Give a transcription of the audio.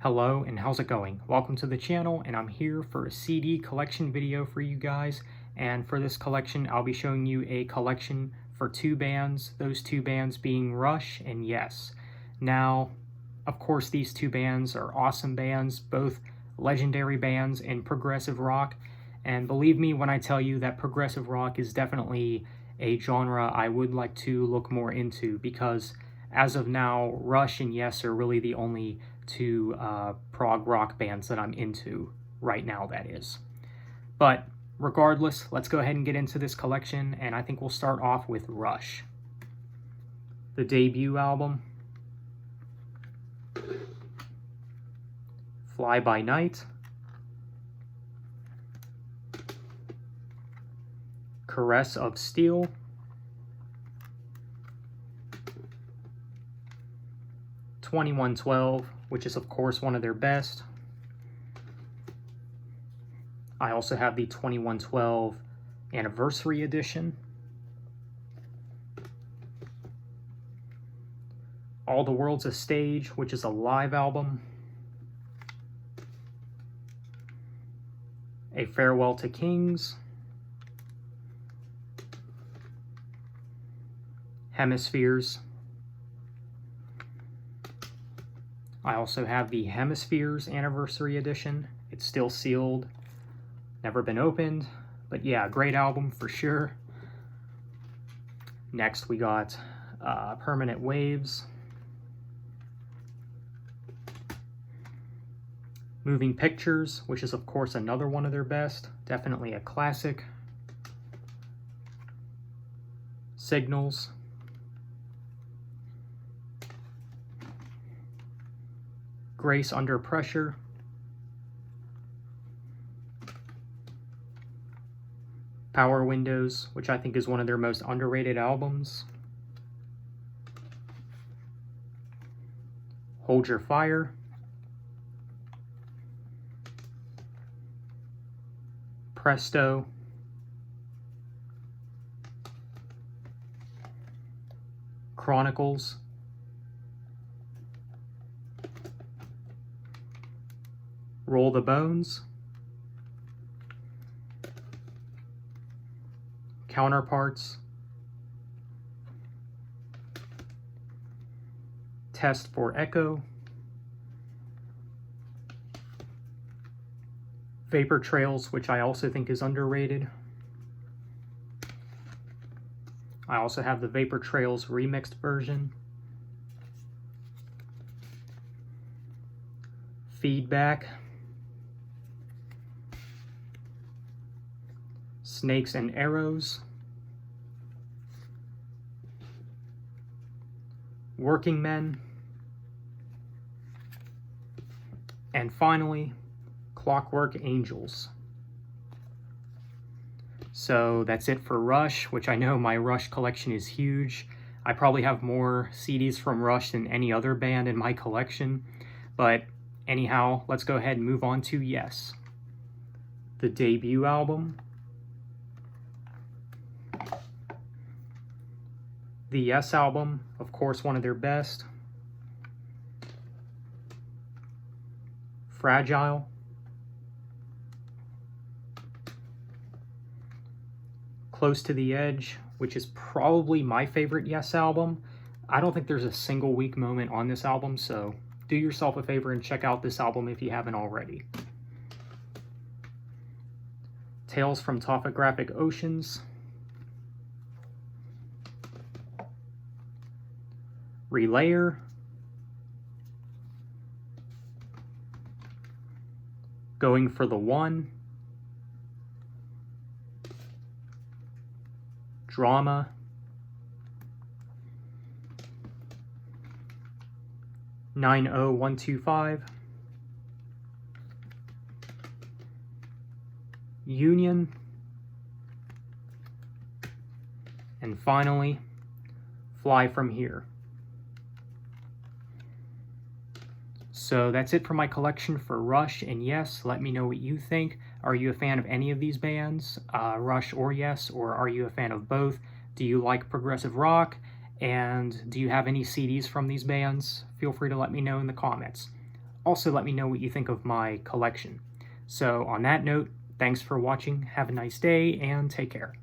Hello and how's it going? Welcome to the channel, and I'm here for a CD collection video for you guys. And for this collection, I'll be showing you a collection for two bands, those two bands being Rush and Yes. Now, of course, these two bands are awesome bands, both legendary bands in progressive rock. And believe me when I tell you that progressive rock is definitely a genre I would like to look more into, because as of now, Rush and Yes are really the only two prog rock bands that I'm into right now, that is. But regardless, let's go ahead and get into this collection, and I think we'll start off with Rush. The debut album, Fly By Night, Caress of Steel, (2112), which is of course one of their best. I also have the 2112 Anniversary Edition. All the World's a Stage, which is a live album. A Farewell to Kings. Hemispheres. I also have the Hemispheres Anniversary Edition. It's still sealed, never been opened, but yeah, great album for sure. Next we got Permanent Waves. Moving Pictures, which is of course another one of their best, definitely a classic. Signals. Grace Under Pressure. Power Windows, which I think is one of their most underrated albums. Hold Your Fire. Presto. Chronicles. Roll the Bones. Counterparts. Test for Echo. Vapor Trails, which I also think is underrated. I also have the Vapor Trails remixed version. Feedback. Snakes and Arrows. Working Men. And finally, Clockwork Angels. So that's it for Rush, which I know my Rush collection is huge. I probably have more CDs from Rush than any other band in my collection. But anyhow, let's go ahead and move on to Yes. The debut album. The Yes album, of course, one of their best. Fragile. Close to the Edge, which is probably my favorite Yes album. I don't think there's a single weak moment on this album, so do yourself a favor and check out this album if you haven't already. Tales from Topographic Oceans. Relayer. Going for the One. Drama. (90125). Union. And finally, Fly From Here. So that's it for my collection for Rush and Yes. Let me know what you think. Are you a fan of any of these bands, Rush or Yes, or are you a fan of both? Do you like progressive rock? And do you have any CDs from these bands? Feel free to let me know in the comments. also let me know what you think of my collection. So on that note, thanks for watching, have a nice day, and take care.